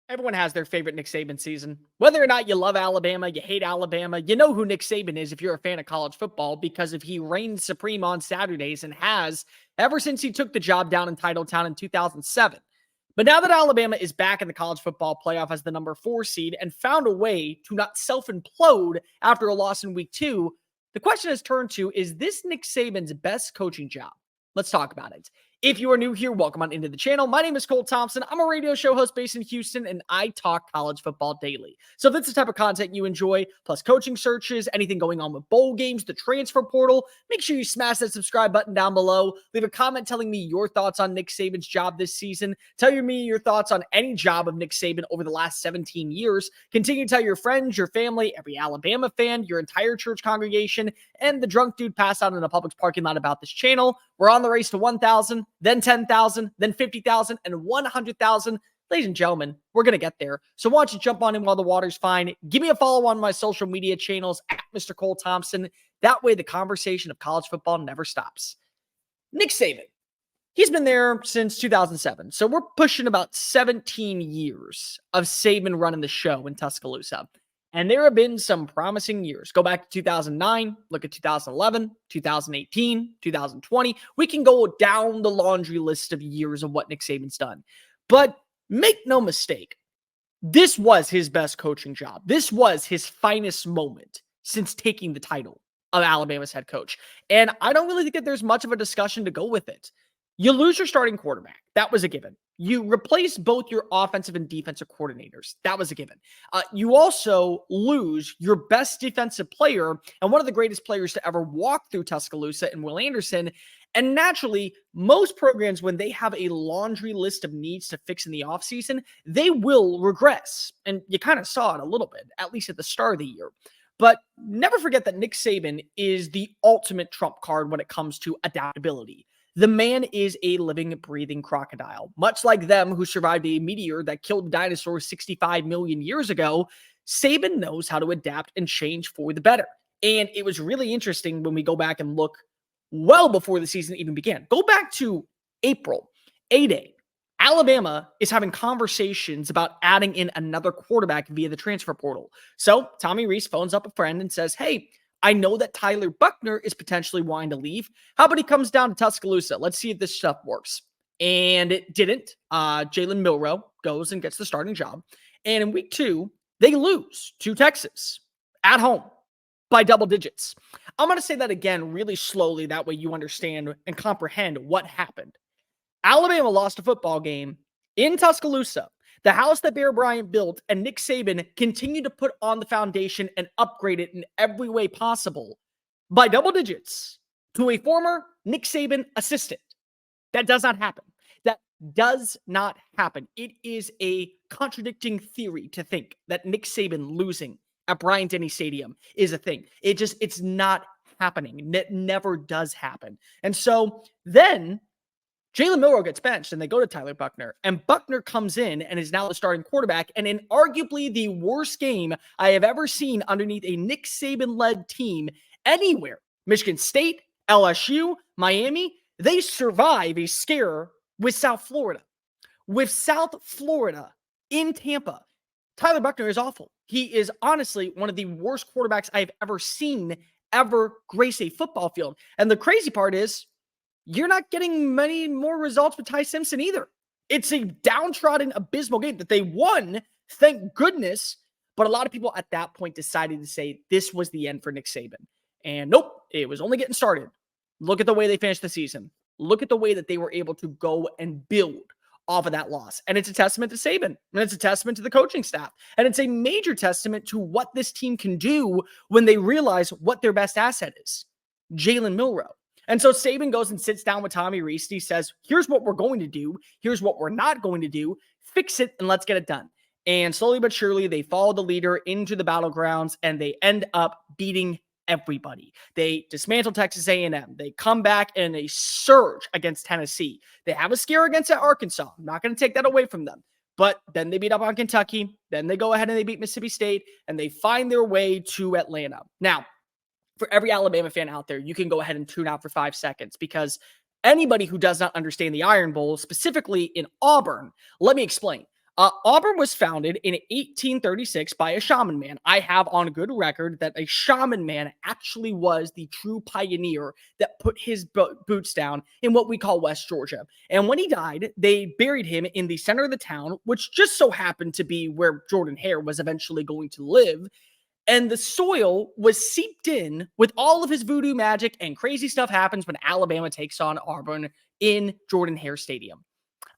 Everyone has their favorite Nick Saban season. Whether or not you love Alabama, you hate Alabama, you know who Nick Saban is if you're a fan of college football because if he reigns supreme on Saturdays and has ever since he took the job down in Titletown in 2007. But now that Alabama is back in the college football playoff as the number 4 seed and found a way to not self-implode after a loss in week 2, the question has turned to, is this Nick Saban's best coaching job? Let's talk about it. If you are new here, welcome on into the channel. My name is Cole Thompson. I'm a radio show host based in Houston, and I talk college football daily. So if that's the type of content you enjoy, plus coaching searches, anything going on with bowl games, the transfer portal, make sure you smash that subscribe button down below. Leave a comment telling me your thoughts on Nick Saban's job this season. Tell me your thoughts on any job of Nick Saban over the last 17 years. Continue to tell your friends, your family, every Alabama fan, your entire church congregation, and the drunk dude passed out in a Publix parking lot about this channel. We're on the race to 1,000, then 10,000, then 50,000, and 100,000. Ladies and gentlemen, we're going to get there. So why don't you jump on in while the water's fine. Give me a follow on my social media channels at Mr. Cole Thompson. That way the conversation of college football never stops. Nick Saban. He's been there since 2007. So we're pushing about 17 years of Saban running the show in Tuscaloosa. And there have been some promising years. Go back to 2009, look at 2011, 2018, 2020. We can go down the laundry list of years of what Nick Saban's done. But make no mistake, this was his best coaching job. This was his finest moment since taking the title of Alabama's head coach. And I don't really think that there's much of a discussion to go with it. You lose your starting quarterback. That was a given. You replace both your offensive and defensive coordinators. That was a given. You also lose your best defensive player and one of the greatest players to ever walk through Tuscaloosa in Will Anderson. And naturally, most programs, when they have a laundry list of needs to fix in the offseason, they will regress. And you kind of saw it a little bit, at least at the start of the year. But never forget that Nick Saban is the ultimate trump card when it comes to adaptability. The man is a living, breathing crocodile. Much like them who survived a meteor that killed dinosaurs 65 million years ago, Saban knows how to adapt and change for the better. And it was really interesting when we go back and look well before the season even began. Go back to April, A-Day. Alabama is having conversations about adding in another quarterback via the transfer portal. So Tommy Rees phones up a friend and says, hey, I know that Tyler Buchner is potentially wanting to leave. How about he comes down to Tuscaloosa? Let's see if this stuff works. And it didn't. Jalen Milroe goes and gets the starting job. And in week 2, they lose to Texas at home by double digits. I'm going to say that again really slowly. That way you understand and comprehend what happened. Alabama lost a football game in Tuscaloosa, the house that Bear Bryant built, and Nick Saban continued to put on the foundation and upgrade it in every way possible by double digits to a former Nick Saban assistant. That does not happen. That does not happen. It is a contradicting theory to think that Nick Saban losing at Bryant-Denny Stadium is a thing. It's not happening. It never does happen. And so then Jalen Milroe gets benched and they go to Tyler Buchner, and Buchner comes in and is now the starting quarterback. And in arguably the worst game I have ever seen underneath a Nick Saban-led team anywhere, Michigan State, LSU, Miami, they survive a scare with South Florida. With South Florida in Tampa, Tyler Buchner is awful. He is honestly one of the worst quarterbacks I've ever seen ever grace a football field. And the crazy part is, you're not getting many more results with Ty Simpson either. It's a downtrodden, abysmal game that they won, thank goodness. But a lot of people at that point decided to say this was the end for Nick Saban. And nope, it was only getting started. Look at the way they finished the season. Look at the way that they were able to go and build off of that loss. And it's a testament to Saban. And it's a testament to the coaching staff. And it's a major testament to what this team can do when they realize what their best asset is. Jalen Milroe. And so Saban goes and sits down with Tommy Rees. He says, here's what we're going to do. Here's what we're not going to do. Fix it and let's get it done. And slowly but surely, they follow the leader into the battlegrounds and they end up beating everybody. They dismantle Texas A&M. They come back in a surge against Tennessee. They have a scare against Arkansas. I'm not going to take that away from them. But then they beat up on Kentucky. Then they go ahead and they beat Mississippi State. And they find their way to Atlanta. Now, for every Alabama fan out there, you can go ahead and tune out for 5 seconds because anybody who does not understand the Iron Bowl, specifically in Auburn, let me explain. Auburn was founded in 1836 by a shaman man. I have on good record that a shaman man actually was the true pioneer that put his boots down in what we call West Georgia. And when he died, they buried him in the center of the town, which just so happened to be where Jordan Hare was eventually going to live. And the soil was seeped in with all of his voodoo magic, and crazy stuff happens when Alabama takes on Auburn in Jordan Hare Stadium.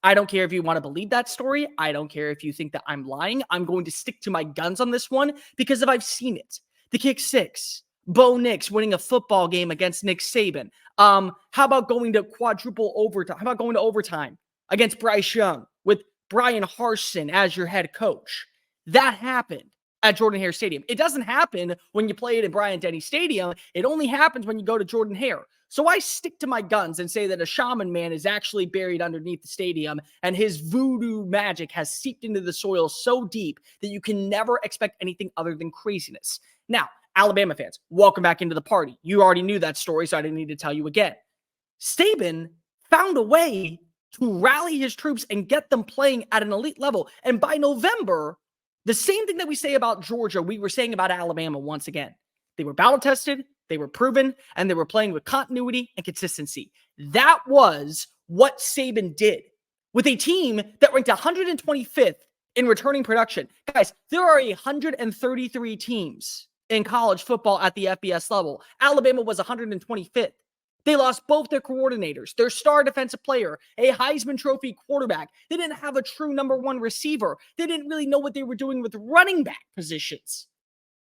I don't care if you want to believe that story. I don't care if you think that I'm lying. I'm going to stick to my guns on this one because if I've seen it. The kick six, Bo Nix winning a football game against Nick Saban. How about going to quadruple overtime? How about going to overtime against Bryce Young with Brian Harsin as your head coach? That happened at Jordan Hare Stadium. It doesn't happen when you play it in Bryant-Denny Stadium. It only happens when you go to Jordan Hare. So I stick to my guns and say that a shaman man is actually buried underneath the stadium, and his voodoo magic has seeped into the soil so deep that you can never expect anything other than craziness. Now, Alabama fans, welcome back into the party. You already knew that story, so I didn't need to tell you again. Saban found a way to rally his troops and get them playing at an elite level. And by November, the same thing that we say about Georgia, we were saying about Alabama once again. They were battle tested, they were proven, and they were playing with continuity and consistency. That was what Saban did with a team that ranked 125th in returning production. Guys, there are 133 teams in college football at the FBS level. Alabama was 125th. They lost both their coordinators, their star defensive player, a Heisman Trophy quarterback. They didn't have a true number one receiver. They didn't really know what they were doing with running back positions.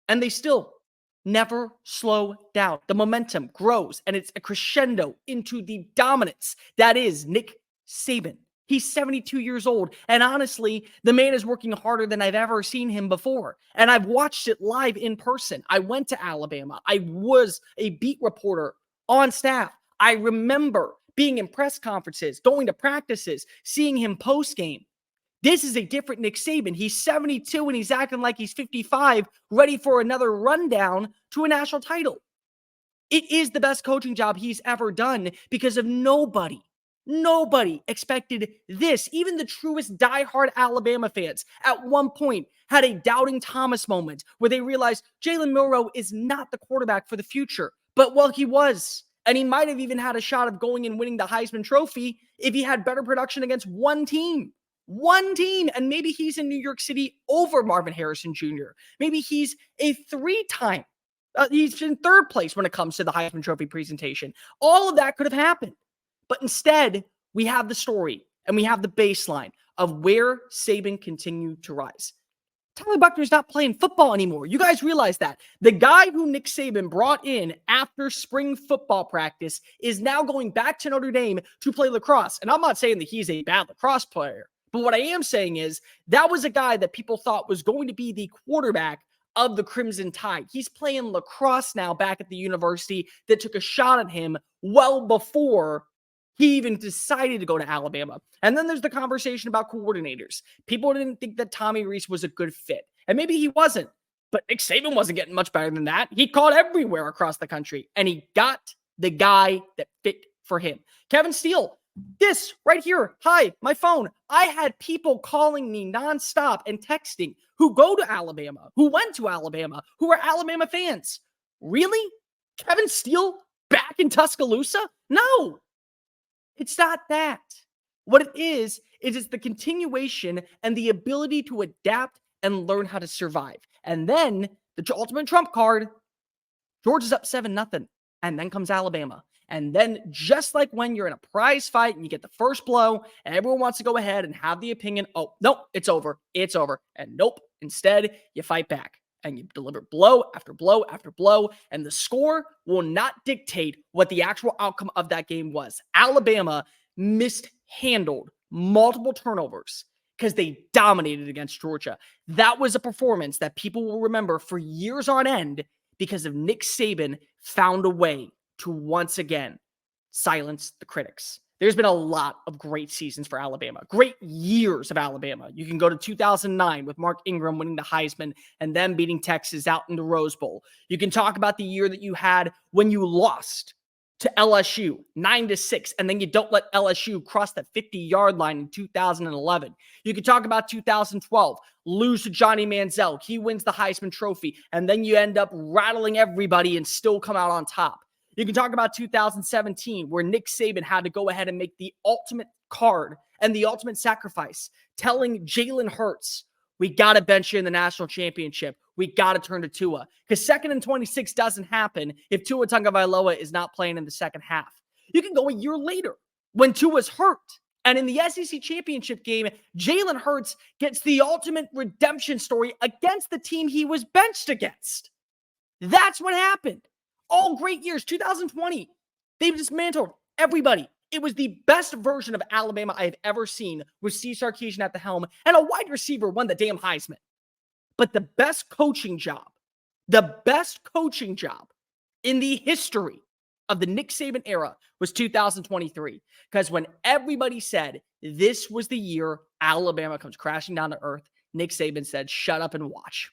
And they still never slow down. The momentum grows, and it's a crescendo into the dominance that is Nick Saban. He's 72 years old, and honestly, the man is working harder than I've ever seen him before. And I've watched it live in person. I went to Alabama. I was a beat reporter on staff. I remember being in press conferences, going to practices, seeing him post-game. This is a different Nick Saban. He's 72 and he's acting like he's 55, ready for another rundown to a national title. It is the best coaching job he's ever done because of nobody expected this. Even the truest diehard Alabama fans at one point had a doubting Thomas moment where they realized Jalen Milroe is not the quarterback for the future. But well, he was. And he might have even had a shot of going and winning the Heisman Trophy if he had better production against one team. One team, and maybe he's in New York City over Marvin Harrison Jr. Maybe he's a three-time. He's in third place when it comes to the Heisman Trophy presentation. All of that could have happened. But instead, we have the story and we have the baseline of where Saban continued to rise. Tyler Buchner's not playing football anymore. You guys realize that. The guy who Nick Saban brought in after spring football practice is now going back to Notre Dame to play lacrosse. And I'm not saying that he's a bad lacrosse player. But what I am saying is that was a guy that people thought was going to be the quarterback of the Crimson Tide. He's playing lacrosse now back at the university that took a shot at him well before he even decided to go to Alabama. And then there's the conversation about coordinators. People didn't think that Tommy Rees was a good fit. And maybe he wasn't. But Nick Saban wasn't getting much better than that. He called everywhere across the country. And he got the guy that fit for him. Kevin Steele. This right here. Hi, my phone. I had people calling me nonstop and texting who go to Alabama, who went to Alabama, who are Alabama fans. Really? Kevin Steele back in Tuscaloosa? No, it's not that. What it is it's the continuation and the ability to adapt and learn how to survive. And then the ultimate trump card, Georgia's up 7-0. And then comes Alabama. And then just like when you're in a prize fight and you get the first blow and everyone wants to go ahead and have the opinion, oh, nope, it's over. It's over. And nope, instead you fight back and you deliver blow after blow after blow. And the score will not dictate what the actual outcome of that game was. Alabama mishandled multiple turnovers because they dominated against Georgia. That was a performance that people will remember for years on end because of Nick Saban found a way to once again silence the critics. There's been a lot of great seasons for Alabama, great years of Alabama. You can go to 2009 with Mark Ingram winning the Heisman and then beating Texas out in the Rose Bowl. You can talk about the year that you had when you lost to LSU, 9-6, and then you don't let LSU cross the 50-yard line in 2011. You could talk about 2012, lose to Johnny Manziel. He wins the Heisman Trophy, and then you end up rattling everybody and still come out on top. You can talk about 2017, where Nick Saban had to go ahead and make the ultimate card and the ultimate sacrifice, telling Jalen Hurts, we got to bench you in the national championship. We got to turn to Tua, because 2nd and 26 doesn't happen if Tua Tagovailoa is not playing in the second half. You can go a year later when Tua's hurt. And in the SEC championship game, Jalen Hurts gets the ultimate redemption story against the team he was benched against. That's what happened. All great years. 2020, they dismantled everybody. It was the best version of Alabama I have ever seen, with Steve Sarkisian at the helm, and a wide receiver won the damn Heisman. But the best coaching job in the history of the Nick Saban era was 2023. Because when everybody said this was the year Alabama comes crashing down to earth, Nick Saban said, shut up and watch.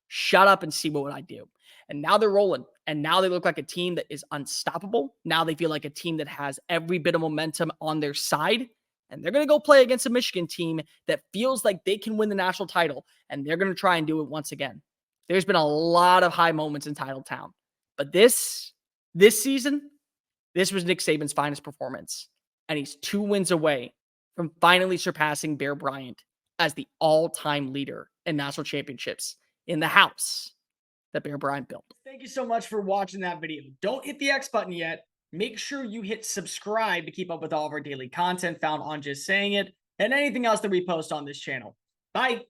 Shut up and see what I do. And now they're rolling. And now they look like a team that is unstoppable. Now they feel like a team that has every bit of momentum on their side. And they're going to go play against a Michigan team that feels like they can win the national title. And they're going to try and do it once again. There's been a lot of high moments in Titletown. But this season, this was Nick Saban's finest performance. And he's 2 wins away from finally surpassing Bear Bryant as the all-time leader in national championships in the house that Bear Bryant built. Thank you so much for watching that video. Don't hit the X button yet. Make sure you hit subscribe to keep up with all of our daily content found on Just Saying It and anything else that we post on this channel. Bye.